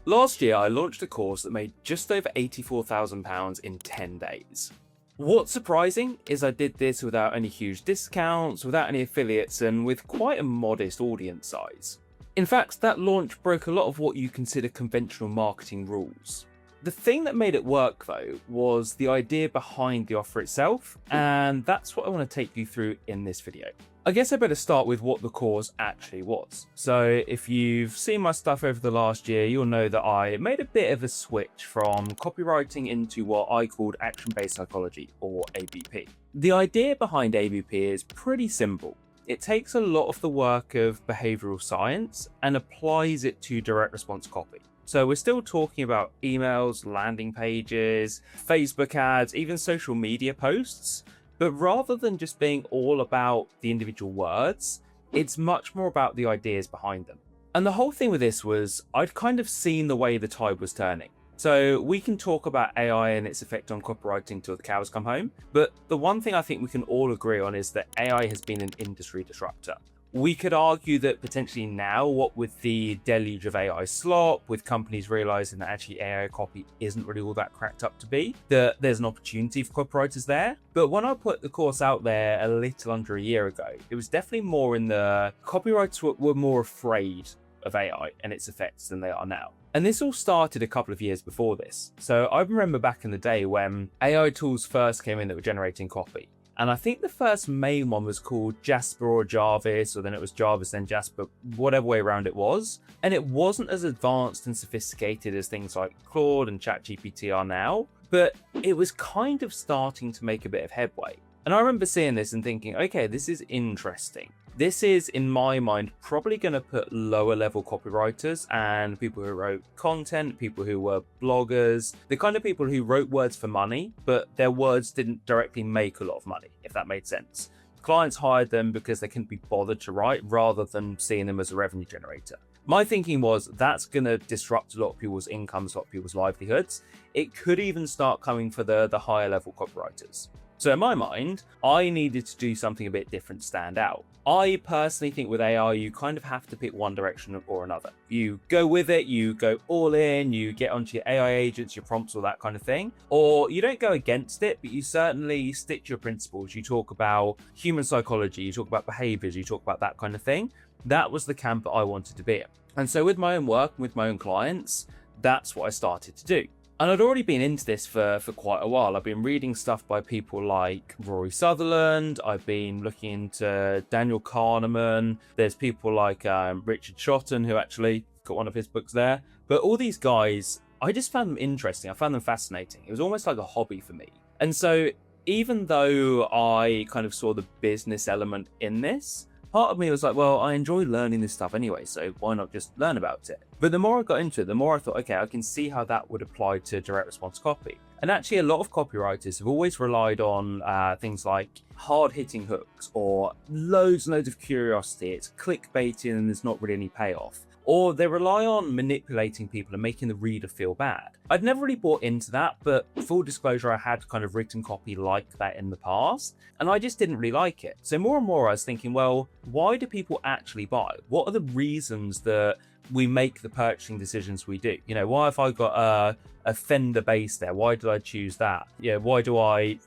Last year, I launched a course that made just over £84,000 in 10 days. What's surprising is I did this without any huge discounts, without any affiliates, and with quite a modest audience size. In fact, that launch broke a lot of what you consider conventional marketing rules. The thing that made it work, though, was the idea behind the offer itself, and that's what I want to take you through in this video. I guess I better start with what the course actually was. So if you've seen my stuff over the last year, you'll know that I made a bit of a switch from copywriting into what I called action-based psychology, or ABP. The idea behind ABP is pretty simple. It takes a lot of the work of behavioral science and applies it to direct response copy. So we're still talking about emails, landing pages, Facebook ads, even social media posts. But rather than just being all about the individual words, it's much more about the ideas behind them. And the whole thing with this was I'd kind of seen the way the tide was turning. So we can talk about AI and its effect on copywriting till the cows come home. But the one thing I think we can all agree on is that AI has been an industry disruptor. We could argue that potentially now, what with the deluge of AI slop, with companies realizing that actually AI copy isn't really all that cracked up to be, that there's an opportunity for copywriters there. But when I put the course out there a little under a year ago, it was definitely more in the copywriters were more afraid of AI and its effects than they are now. And this all started a couple of years before this. So I remember back in the day when AI tools first came in that were generating copy. And I think the first main one was called Jasper or Jarvis, or then it was Jarvis, then Jasper, whatever way around it was. And it wasn't as advanced and sophisticated as things like Claude and ChatGPT are now, but it was kind of starting to make a bit of headway. And I remember seeing this and thinking, okay, this is interesting. This is, in my mind, probably going to put lower level copywriters and people who wrote content, people who were bloggers, the kind of people who wrote words for money, but their words didn't directly make a lot of money, if that made sense. Clients hired them because they couldn't be bothered to write rather than seeing them as a revenue generator. My thinking was that's going to disrupt a lot of people's incomes, a lot of people's livelihoods. It could even start coming for the higher level copywriters. So in my mind, I needed to do something a bit different to stand out. I personally think with AI, you kind of have to pick one direction or another. You go with it, you go all in, you get onto your AI agents, your prompts, all that kind of thing. Or you don't go against it, but you certainly stick to your principles. You talk about human psychology, you talk about behaviors, you talk about that kind of thing. That was the camp that I wanted to be in. And so with my own work, with my own clients, that's what I started to do. And I'd already been into this for quite a while. I've been reading stuff by people like Rory Sutherland. I've been looking into Daniel Kahneman. There's people like Richard Shotton, who actually got one of his books there. But all these guys, I just found them interesting. I found them fascinating. It was almost like a hobby for me. And so even though I kind of saw the business element in this, part of me was like, well, I enjoy learning this stuff anyway, so why not just learn about it? But the more I got into it, the more I thought, okay, I can see how that would apply to direct response copy. And actually, a lot of copywriters have always relied on things like hard-hitting hooks or loads and loads of curiosity. It's clickbaiting and there's not really any payoff. Or they rely on manipulating people and making the reader feel bad. I'd never really bought into that, but full disclosure, I had kind of written copy like that in the past, and I just didn't really like it. So more and more I was thinking, well, why do people actually buy? What are the reasons that we make the purchasing decisions we do? You know, why have I got a Fender bass there? Why did I choose that? Yeah, why do I,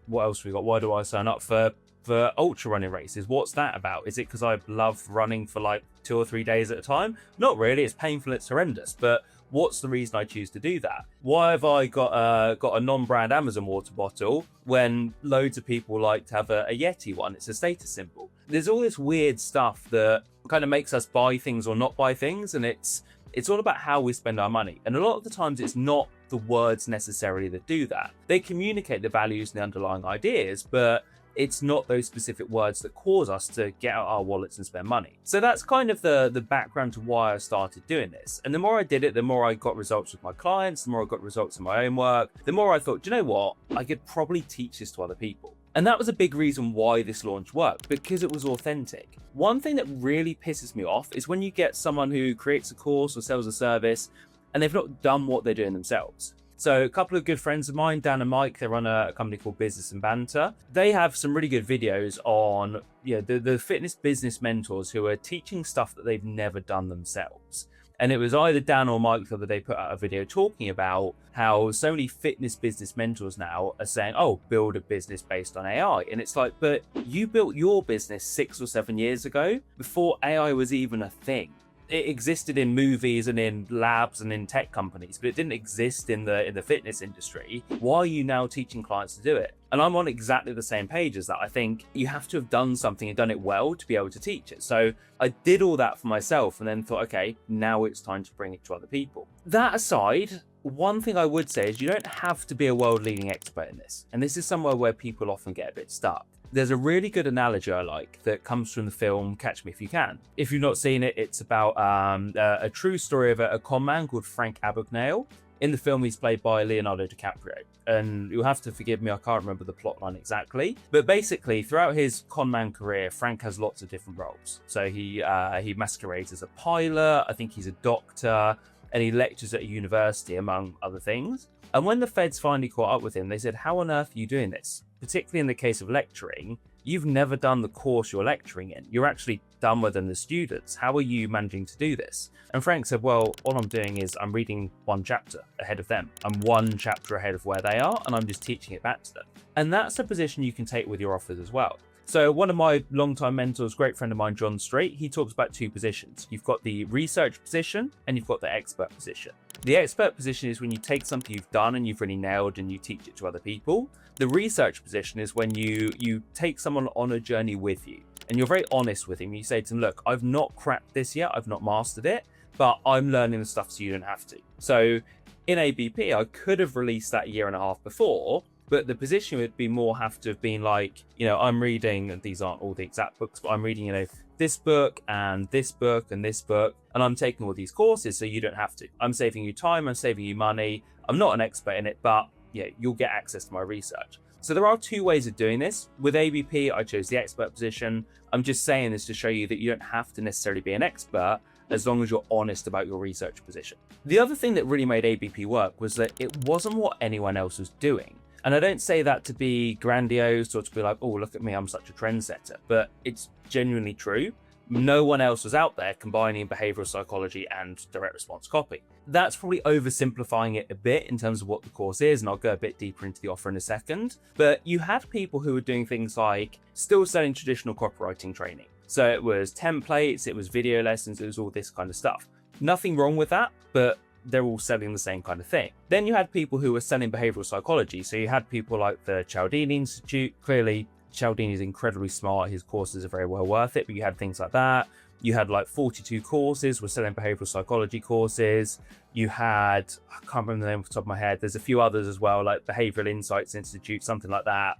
what else we got? Why do I sign up for ultra running races? What's that about? Is it because I love running for like 2 or 3 days at a time? Not really. It's painful, it's horrendous, but what's the reason I choose to do that? Why have I got a non-brand Amazon water bottle when loads of people like to have a Yeti one? It's a status symbol. There's all this weird stuff that kind of makes us buy things or not buy things, and it's all about how we spend our money. And a lot of the times it's not the words necessarily that do that. They communicate the values and the underlying ideas, but it's not those specific words that cause us to get out our wallets and spend money. So that's kind of the background to why I started doing this. And the more I did it, the more I got results with my clients, the more I got results in my own work, the more I thought, do you know what? I could probably teach this to other people. And that was a big reason why this launch worked, because it was authentic. One thing that really pisses me off is when you get someone who creates a course or sells a service and they've not done what they're doing themselves. So a couple of good friends of mine, Dan and Mike, they run a company called Business and Banter. They have some really good videos on the fitness business mentors who are teaching stuff that they've never done themselves. And it was either Dan or Mike the other day put out a video talking about how so many fitness business mentors now are saying, oh, build a business based on AI. And it's like, but you built your business 6 or 7 years ago before AI was even a thing. It existed in movies and in labs and in tech companies, but it didn't exist in the fitness industry. Why are you now teaching clients to do it? And I'm on exactly the same page as that. I think you have to have done something and done it well to be able to teach it. So I did all that for myself and then thought, okay, now it's time to bring it to other people. That aside, one thing I would say is you don't have to be a world-leading expert in this. And this is somewhere where people often get a bit stuck. There's a really good analogy I like that comes from the film Catch Me If You Can. If you've not seen it, it's about a true story of a con man called Frank Abagnale. In the film, he's played by Leonardo DiCaprio. And you'll have to forgive me, I can't remember the plot line exactly. But basically, throughout his con man career, Frank has lots of different roles. So he masquerades as a pilot, I think he's a doctor, and he lectures at a university, among other things. And when the feds finally caught up with him, they said, how on earth are you doing this? Particularly in the case of lecturing, you've never done the course you're lecturing in. You're actually dumber than the students. How are you managing to do this? And Frank said, well, all I'm doing is I'm reading one chapter ahead of them. I'm one chapter ahead of where they are, and I'm just teaching it back to them. And that's a position you can take with your offers as well. So one of my longtime mentors, great friend of mine, John Straight, he talks about two positions. You've got the research position and you've got the expert position. The expert position is when you take something you've done and you've really nailed and you teach it to other people. The research position is when you take someone on a journey with you and you're very honest with him. You say to them, look, I've not cracked this yet. I've not mastered it, but I'm learning the stuff so you don't have to. So in ABP, I could have released that 1.5 years before, but the position would be more have to have been like, I'm reading, and these aren't all the exact books, but I'm reading, this book and this book and this book, and I'm taking all these courses so you don't have to. I'm saving you time, I'm saving you money. I'm not an expert in it, but yeah, you'll get access to my research. So there are two ways of doing this. With ABP, I chose the expert position. I'm just saying this to show you that you don't have to necessarily be an expert as long as you're honest about your research position. The other thing that really made ABP work was that it wasn't what anyone else was doing. And I don't say that to be grandiose or to be like, oh, look at me, I'm such a trendsetter, but it's genuinely true. No one else was out there combining behavioral psychology and direct response copy. That's probably oversimplifying it a bit in terms of what the course is, and I'll go a bit deeper into the offer in a second. But you had people who were doing things like still selling traditional copywriting training. So it was templates, it was video lessons, it was all this kind of stuff. Nothing wrong with that, but they're all selling the same kind of thing. Then you had people who were selling behavioral psychology. So you had people like the Cialdini Institute. Clearly, Cialdini is incredibly smart. His courses are very well worth it, but you had things like that. You had like 42 courses were selling behavioral psychology courses. You had, I can't remember the name off the top of my head. There's a few others as well, like Behavioral Insights Institute, something like that.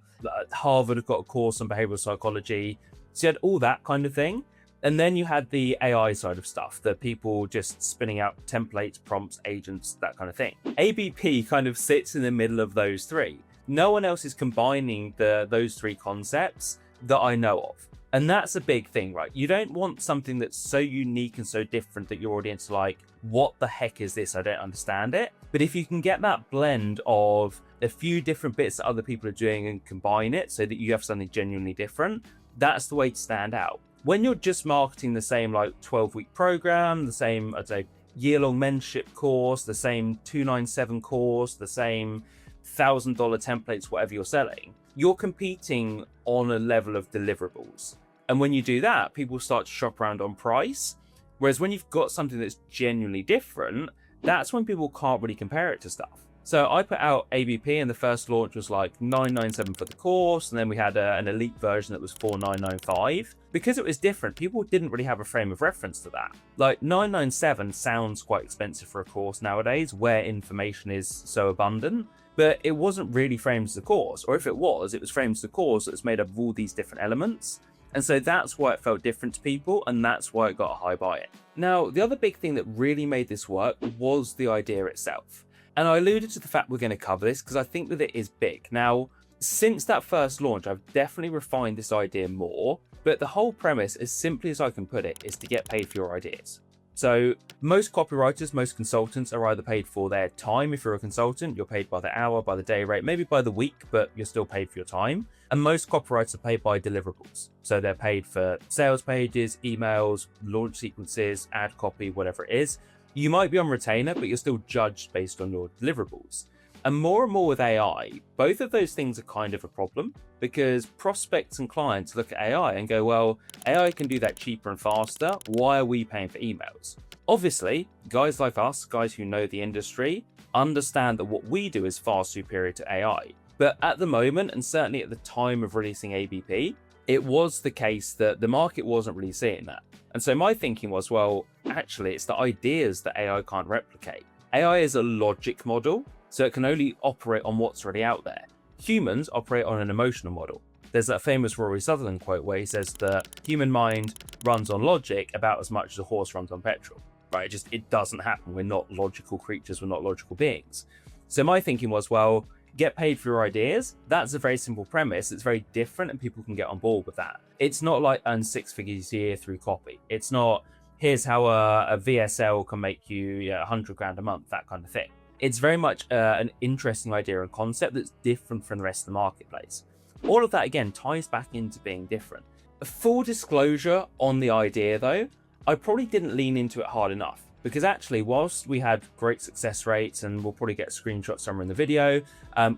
Harvard have got a course on behavioral psychology. So you had all that kind of thing. And then you had the AI side of stuff, the people just spinning out templates, prompts, agents, that kind of thing. ABP kind of sits in the middle of those three. No one else is combining those three concepts that I know of. And that's a big thing, right? You don't want something that's so unique and so different that your audience is like, what the heck is this? I don't understand it. But if you can get that blend of a few different bits that other people are doing and combine it so that you have something genuinely different, that's the way to stand out. When you're just marketing the same like 12-week program, the same, I'd say, year-long mentorship course, the same 297 course, the same $1,000 templates, whatever you're selling, you're competing on a level of deliverables. And when you do that, people start to shop around on price. Whereas when you've got something that's genuinely different, that's when people can't really compare it to stuff. So I put out ABP and the first launch was like $997 for the course. And then we had an elite version that was $4,995. Because it was different, people didn't really have a frame of reference to that. Like $997 sounds quite expensive for a course nowadays where information is so abundant, but it wasn't really framed as a course. Or if it was framed as a course that was made up of all these different elements. And so that's why it felt different to people, and that's why it got a high buy it. Now, the other big thing that really made this work was the idea itself. And I alluded to the fact we're going to cover this because I think that it is big. Now, since that first launch, I've definitely refined this idea more, but the whole premise, as simply as I can put it, is to get paid for your ideas. So most copywriters, most consultants are either paid for their time. If you're a consultant, you're paid by the hour, by the day rate, maybe by the week, but you're still paid for your time. And most copywriters are paid by deliverables. So they're paid for sales pages, emails, launch sequences, ad copy, whatever it is. You might be on retainer, but you're still judged based on your deliverables. And more with AI, both of those things are kind of a problem, because prospects and clients look at AI and go, well, AI can do that cheaper and faster. Why are we paying for emails? Obviously, guys like us, guys who know the industry, understand that what we do is far superior to AI. But at the moment, and certainly at the time of releasing ABP, it was the case that the market wasn't really seeing that. And so my thinking was, well, actually, it's the ideas that AI can't replicate. AI is a logic model, so it can only operate on what's already out there. Humans operate on an emotional model. There's that famous Rory Sutherland quote where he says the human mind runs on logic about as much as a horse runs on petrol, right? It doesn't happen. We're not logical creatures. We're not logical beings. So my thinking was, well, get paid for your ideas. That's a very simple premise. It's very different and people can get on board with that. It's not like earn 6 figures a year through copy. It's not, here's how a VSL can make you 100 grand a month, that kind of thing. It's very much an interesting idea and concept that's different from the rest of the marketplace. All of that, again, ties back into being different. A full disclosure on the idea, though, I probably didn't lean into it hard enough, because actually, whilst we had great success rates, and we'll probably get a screenshot somewhere in the video,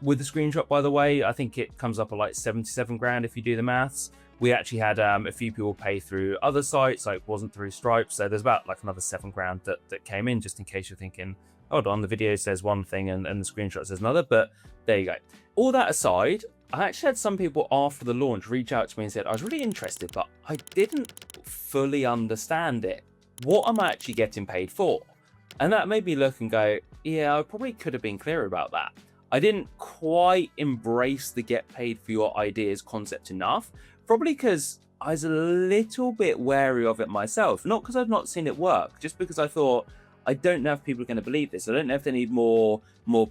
with the screenshot, by the way, I think it comes up at like 77 grand if you do the maths. We actually had a few people pay through other sites, like wasn't through Stripe, so there's about like another 7 grand that came in, just in case you're thinking, hold on, the video says one thing and the screenshot says another, but there you go. All that aside, I actually had some people after the launch reach out to me and said, I was really interested, but I didn't fully understand it. What am I actually getting paid for? And that made me look and go, yeah, I probably could have been clearer about that. I didn't quite embrace the get paid for your ideas concept enough, probably because I was a little bit wary of it myself. Not because I've not seen it work, just because I thought, I don't know if people are going to believe this. I don't know if they need more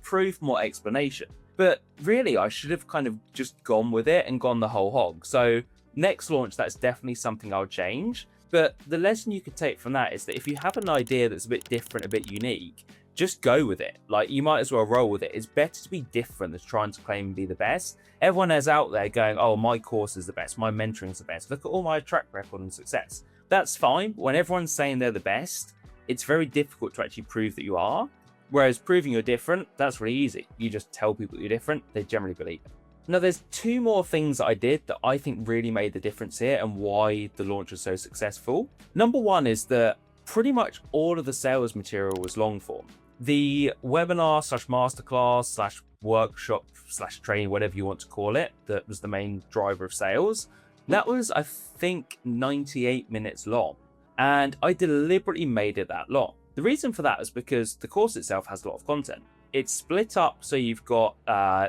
proof, more explanation. But really, I should have kind of just gone with it and gone the whole hog. So next launch, that's definitely something I'll change. But the lesson you could take from that is that if you have an idea that's a bit different, a bit unique, just go with it. Like, you might as well roll with it. It's better to be different than trying to claim and be the best. Everyone is out there going, oh, my course is the best, my mentoring is the best. Look at all my track record and success. That's fine. But when everyone's saying they're the best, it's very difficult to actually prove that you are. Whereas proving you're different, that's really easy. You just tell people you're different, they generally believe it. Now, there's 2 more things that I did that I think really made the difference here and why the launch was so successful. Number 1 is that pretty much all of the sales material was long form. The webinar / masterclass / workshop / training, whatever you want to call it, that was the main driver of sales. That was, I think, 98 minutes long. And I deliberately made it that long. The reason for that is because the course itself has a lot of content. It's split up, so you've got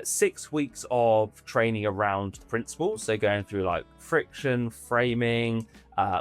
6 weeks of training around the principles, so going through like friction, framing,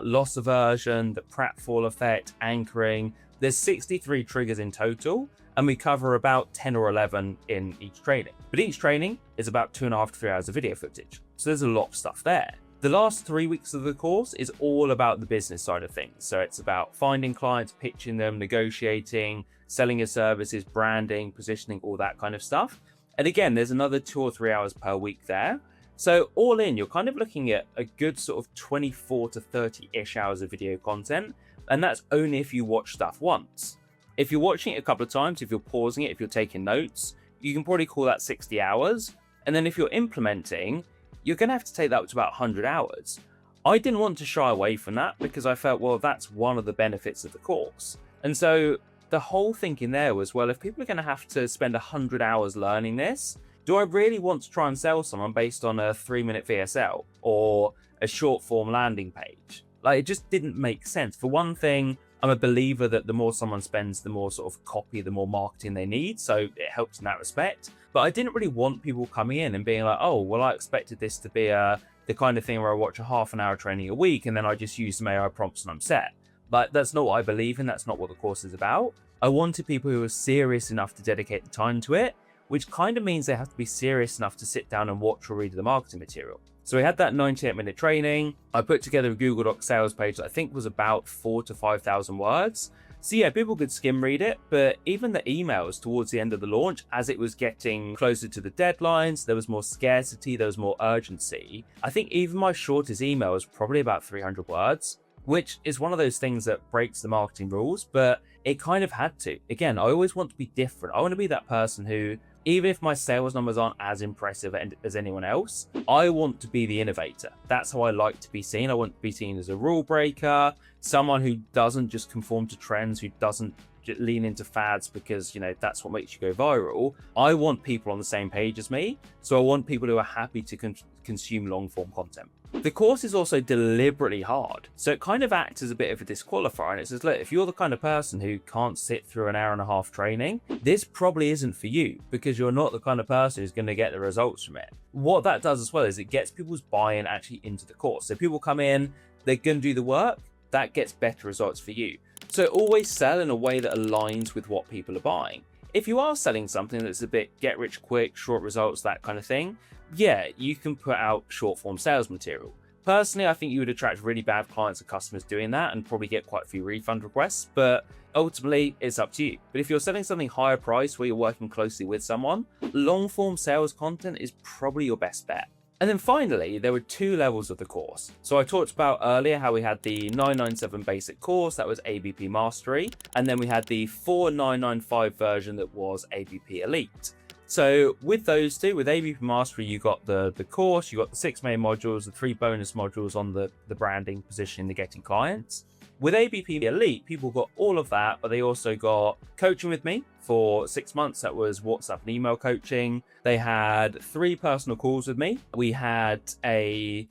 loss aversion, the pratfall effect, anchoring. There's 63 triggers in total, and we cover about 10 or 11 in each training. But each training is about 2.5 to 3 hours of video footage, so there's a lot of stuff there. The last 3 weeks of the course is all about the business side of things. So it's about finding clients, pitching them, negotiating, selling your services, branding, positioning, all that kind of stuff. And again, there's another 2 or 3 hours per week there. So all in, you're kind of looking at a good sort of 24 to 30-ish hours of video content. And that's only if you watch stuff once. If you're watching it a couple of times, if you're pausing it, if you're taking notes, you can probably call that 60 hours. And then if you're implementing, you're going to have to take that up to about 100 hours. I didn't want to shy away from that because I felt, well, that's one of the benefits of the course. And so the whole thinking there was, well, if people are going to have to spend 100 hours learning this, do I really want to try and sell someone based on a 3-minute VSL or a short form landing page? Like, it just didn't make sense. For one thing, I'm a believer that the more someone spends, the more sort of copy, the more marketing they need. So it helps in that respect. But I didn't really want people coming in and being like, oh, well, I expected this to be the kind of thing where I watch a half an hour training a week and then I just use some AI prompts and I'm set. But that's not what I believe in. That's not what the course is about. I wanted people who are serious enough to dedicate the time to it, which kind of means they have to be serious enough to sit down and watch or read the marketing material. So we had that 98-minute training. I put together a Google Doc sales page that I think was about 4,000 to 5,000 words. So yeah, people could skim read it, but even the emails towards the end of the launch, as it was getting closer to the deadlines, there was more scarcity, there was more urgency. I think even my shortest email was probably about 300 words. which is one of those things that breaks the marketing rules, but it kind of had to. Again, I always want to be different. I want to be that person who, even if my sales numbers aren't as impressive as anyone else, I want to be the innovator. That's how I like to be seen. I want to be seen as a rule breaker, someone who doesn't just conform to trends, who doesn't lean into fads because, that's what makes you go viral. I want people on the same page as me. So I want people who are happy to consume long form content. The course is also deliberately hard. So it kind of acts as a bit of a disqualifier. And it says, look, if you're the kind of person who can't sit through an hour and a half training, this probably isn't for you because you're not the kind of person who's going to get the results from it. What that does as well is it gets people's buy-in actually into the course. So people come in, they're going to do the work, that gets better results for you. So always sell in a way that aligns with what people are buying. If you are selling something that's a bit get rich quick, short results, that kind of thing, yeah, you can put out short form sales material. Personally, I think you would attract really bad clients and customers doing that and probably get quite a few refund requests, but ultimately it's up to you. But if you're selling something higher price where you're working closely with someone, long form sales content is probably your best bet. And then finally, there were 2 levels of the course. So I talked about earlier how we had the 997 basic course, that was ABP Mastery, and then we had the 4995 version that was ABP Elite. So with those 2, with ABP Mastery, you got the course, you got the 6 main modules, the 3 bonus modules on the branding, positioning, the getting clients. With ABP Elite, people got all of that, but they also got coaching with me for 6 months. That was WhatsApp and email coaching. They had 3 personal calls with me. We had a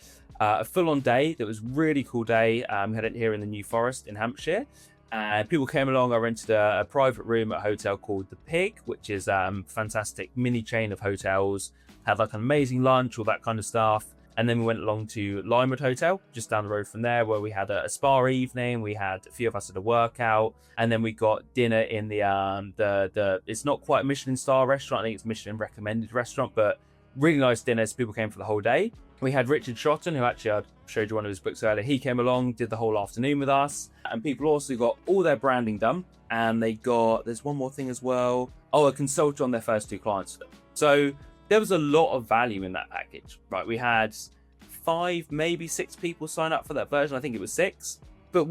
full-on day that was really cool day. We had it here in the New Forest in Hampshire. And people came along. I rented a private room at a hotel called The Pig, which is a fantastic mini chain of hotels. Had like an amazing lunch, all that kind of stuff. And then we went along to Limewood Hotel, just down the road from there, where we had a spa evening. We had a few of us at a workout, and then we got dinner in the it's not quite a Michelin star restaurant. I think it's Michelin recommended restaurant, but really nice dinners. People came for the whole day. We had Richard Shotton, who actually I showed you one of his books earlier. He came along, did the whole afternoon with us, and people also got all their branding done. And they got, there's one more thing as well. Oh, a consultant on their first 2 clients for them. So there was a lot of value in that package, right? We had 5, maybe 6 people sign up for that version. I think it was 6. But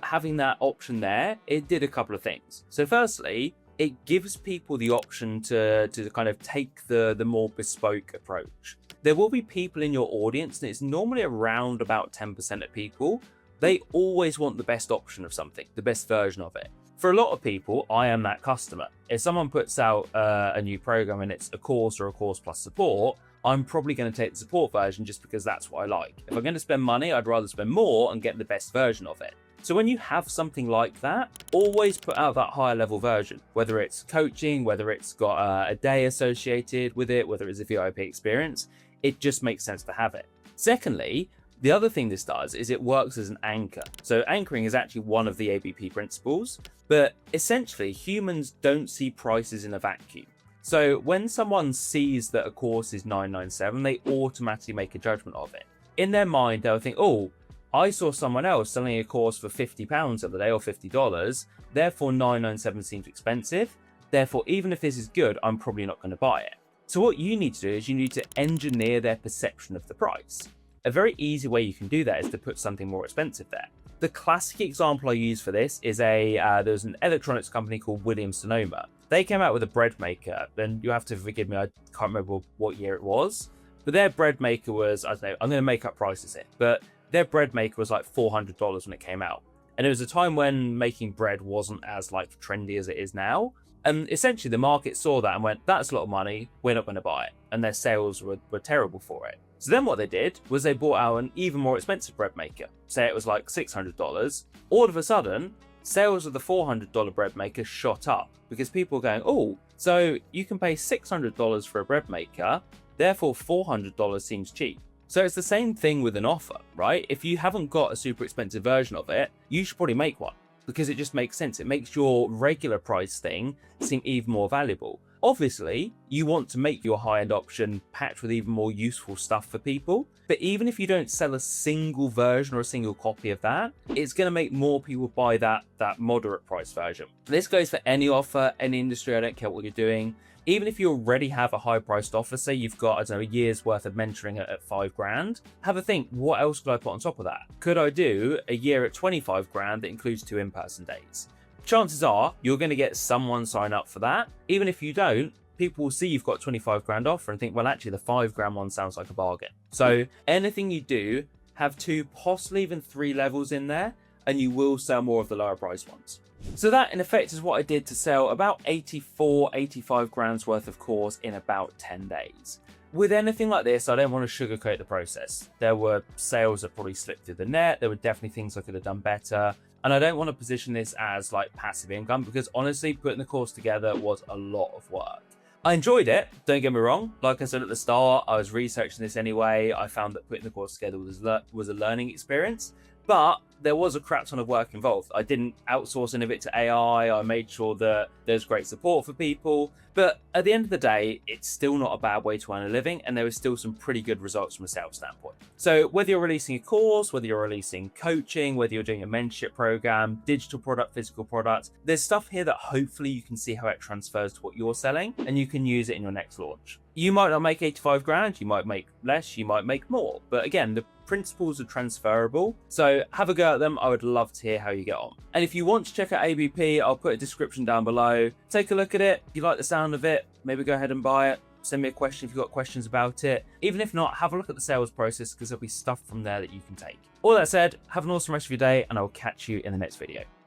having that option there, it did a couple of things. So firstly, it gives people the option to kind of take the more bespoke approach. There will be people in your audience, and it's normally around about 10% of people. They always want the best option of something, the best version of it. For a lot of people, I am that customer. If someone puts out a new program and it's a course or a course plus support, I'm probably going to take the support version just because that's what I like. If I'm going to spend money, I'd rather spend more and get the best version of it. So when you have something like that, always put out that higher level version, whether it's coaching, whether it's got a day associated with it, whether it's a VIP experience, it just makes sense to have it. Secondly, the other thing this does is it works as an anchor. So anchoring is actually one of the ABP principles, but essentially humans don't see prices in a vacuum. So when someone sees that a course is $997, they automatically make a judgment of it. In their mind, they'll think, oh, I saw someone else selling a course for £50 the other day or $50, therefore $997 seems expensive. Therefore, even if this is good, I'm probably not going to buy it. So what you need to do is you need to engineer their perception of the price. A very easy way you can do that is to put something more expensive there. The classic example I use for this is there's an electronics company called Williams-Sonoma. They came out with a bread maker, and you have to forgive me, I can't remember what year it was, but their bread maker was, I don't know, I'm going to make up prices here, but their bread maker was like $400 when it came out. And it was a time when making bread wasn't as like trendy as it is now. And essentially the market saw that and went, that's a lot of money, we're not going to buy it. And their sales were terrible for it. So then what they did was they bought out an even more expensive bread maker. Say it was like $600. All of a sudden, sales of the $400 bread maker shot up because people were going, oh, so you can pay $600 for a bread maker, therefore $400 seems cheap. So it's the same thing with an offer, right? If you haven't got a super expensive version of it, you should probably make one because it just makes sense. It makes your regular price thing seem even more valuable. Obviously, you want to make your high-end option packed with even more useful stuff for people, but even if you don't sell a single version or a single copy of that, it's going to make more people buy that moderate price version. This goes for any offer, any industry, I don't care what you're doing. Even if you already have a high-priced offer, say you've got, I don't know, a year's worth of mentoring at 5 grand, have a think, what else could I put on top of that? Could I do a year at 25 grand that includes 2 in-person days? Chances are you're going to get someone sign up for that. Even if you don't, people will see you've got 25 grand offer and think, well, actually the 5 grand one sounds like a bargain. So anything you do, have 2, possibly even 3 levels in there, and you will sell more of the lower price ones. So that in effect is what I did to sell about 85 grand's worth of course in about 10 days. With anything like this, I don't want to sugarcoat the process. There were sales that probably slipped through the net. There were definitely things I could have done better. And I don't want to position this as like passive income, because honestly, putting the course together was a lot of work. I enjoyed it, don't get me wrong. Like I said at the start, I was researching this anyway. I found that putting the course together was a learning experience, but there was a crap ton of work involved. I didn't outsource any of it to AI. I made sure that there's great support for people. But at the end of the day, it's still not a bad way to earn a living, and there was still some pretty good results from a sales standpoint. So whether you're releasing a course, whether you're releasing coaching, whether you're doing a mentorship program, digital product, physical product, there's stuff here that hopefully you can see how it transfers to what you're selling, and you can use it in your next launch. You might not make 85 grand, you might make less, you might make more. But again, the principles are transferable. So have a go at them. I would love to hear how you get on. And if you want to check out ABP, I'll put a description down below. Take a look at it. If you like the sound of it, maybe go ahead and buy it. Send me a question if you've got questions about it. Even if not, have a look at the sales process, because there'll be stuff from there that you can take. All that said, have an awesome rest of your day, and I will catch you in the next video.